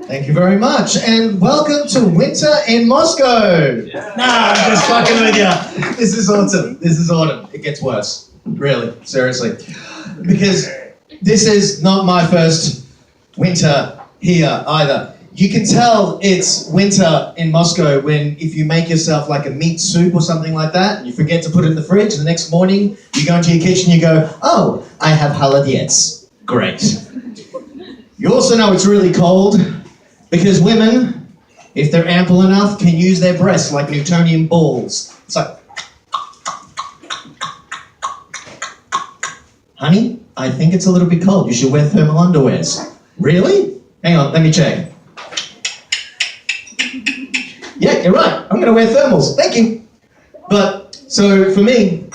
Thank you very much, and welcome to Winter in Moscow. Yeah. Nah, I'm just fucking with you. This is autumn. This is autumn. It gets worse. Really, seriously. Because this is not my first winter here either. You can tell it's winter in Moscow when if you make yourself like a meat soup or something like that, and you forget to put it in the fridge, the next morning you go into your kitchen and you go, oh, I have holodiets. Great. You also know it's really cold because women, if they're ample enough, can use their breasts like Newtonian balls. It's like, honey, I think it's a little bit cold. You should wear thermal underwears. Really? Hang on, let me check. Yeah, you're right. I'm going to wear thermals. Thank you. But, so for me,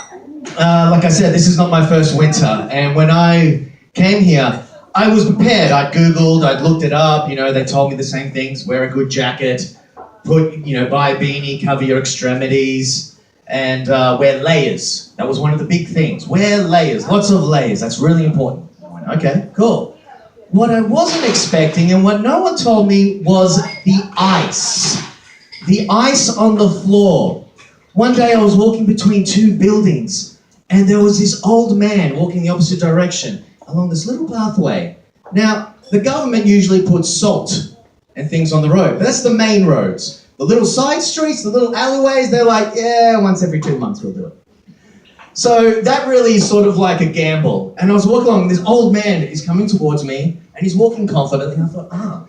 like I said, this is not my first winter. And when I came here, I was prepared. I'd Googled, I'd looked it up, they told me the same things. Wear a good jacket, buy a beanie, cover your extremities, and wear layers. That was one of the big things. Wear layers, lots of layers. That's really important. I went, okay, cool. What I wasn't expecting and what no one told me was the ice. The ice on the floor. One day I was walking between two buildings and there was this old man walking the opposite direction along this little pathway. Now, the government usually puts salt and things on the road, but that's the main roads. The little side streets, the little alleyways, they're like, yeah, once every 2 months we'll do it. So that really is sort of like a gamble. And I was walking along, and this old man is coming towards me, and he's walking confidently, and I thought,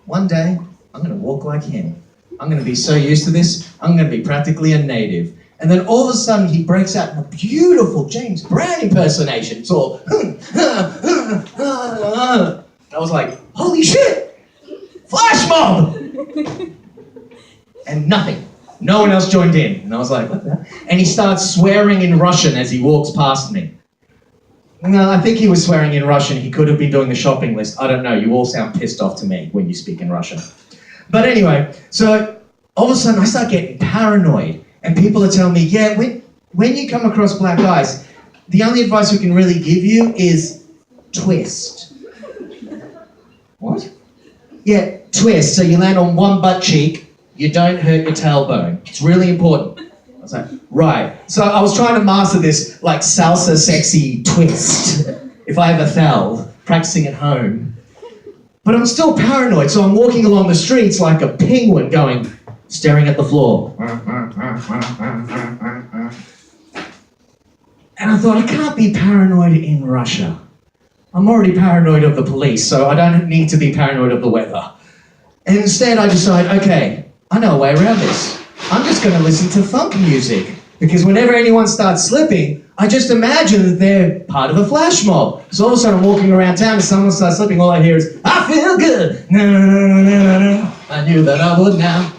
one day I'm gonna walk like him. I'm gonna be so used to this, I'm gonna be practically a native. And then all of a sudden he breaks out in a beautiful James Brown impersonation. It's all, I was like, holy shit, flash mob! And nothing. No one else joined in. And I was like, what the hell? And he starts swearing in Russian as he walks past me. No, I think he was swearing in Russian. He could have been doing the shopping list. I don't know. You all sound pissed off to me when you speak in Russian. But anyway, so all of a sudden I start getting paranoid. And people are telling me, yeah, when you come across black ice, the only advice we can really give you is twist. What? Yeah, twist. So you land on one butt cheek, you don't hurt your tailbone. It's really important. I was like, right. So I was trying to master this like salsa sexy twist, if I ever fell, practicing at home. But I'm still paranoid, so I'm walking along the streets like a penguin going, staring at the floor. And I thought, I can't be paranoid in Russia. I'm already paranoid of the police, so I don't need to be paranoid of the weather. And instead I decide, okay, I know a way around this. I'm just going to listen to funk music. Because whenever anyone starts slipping, I just imagine that they're part of a flash mob. So all of a sudden I'm walking around town and someone starts slipping, all I hear is, I feel good. I knew that I would now.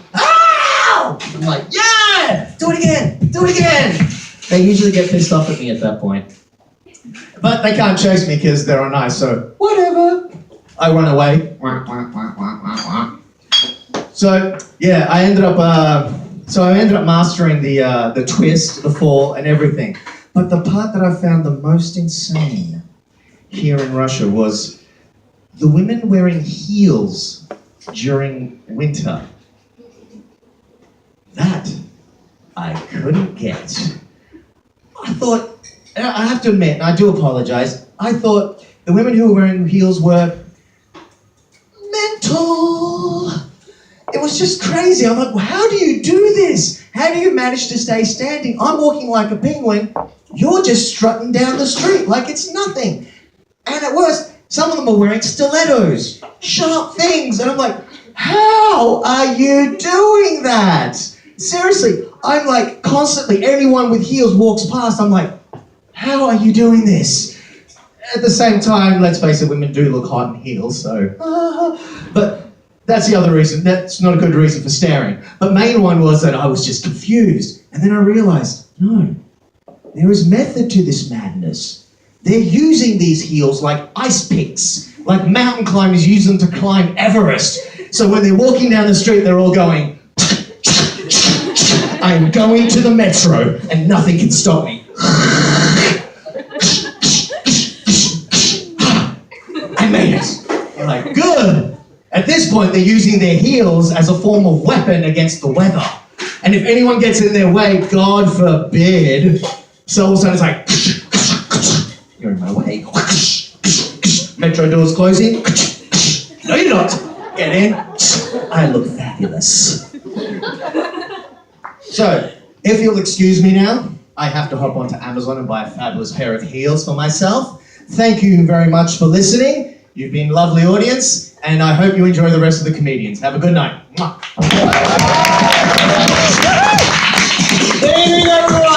I'm like, yeah! Do it again! Do it again! They usually get pissed off at me at that point. But they can't chase me because they're on ice, so whatever. I run away. So, yeah, I ended up mastering the twist, the fall, and everything. But the part that I found the most insane here in Russia was the women wearing heels during winter. That I couldn't get. I thought, I have to admit, and I do apologize, I thought the women who were wearing heels were mental. It was just crazy. I'm like, well, how do you do this? How do you manage to stay standing? I'm walking like a penguin. You're just strutting down the street like it's nothing. And at worst, some of them are wearing stilettos, sharp things. And I'm like, how are you doing that? Seriously, I'm like constantly, everyone with heels walks past, I'm like, how are you doing this? At the same time, let's face it, women do look hot in heels, so. But that's the other reason, that's not a good reason for staring. But main one was that I was just confused. And then I realized, no, there is method to this madness. They're using these heels like ice picks, like mountain climbers use them to climb Everest. So when they're walking down the street, they're all going, I'm going to the metro and nothing can stop me. I made it. You're like, good. At this point, they're using their heels as a form of weapon against the weather. And if anyone gets in their way, God forbid, so all of a sudden it's like, you're in my way. Metro doors closing. No, you're not. Get in. I look fabulous. So, if you'll excuse me now, I have to hop onto Amazon and buy a fabulous pair of heels for myself. Thank you very much for listening. You've been a lovely audience, and I hope you enjoy the rest of the comedians. Have a good night. Good evening, everyone.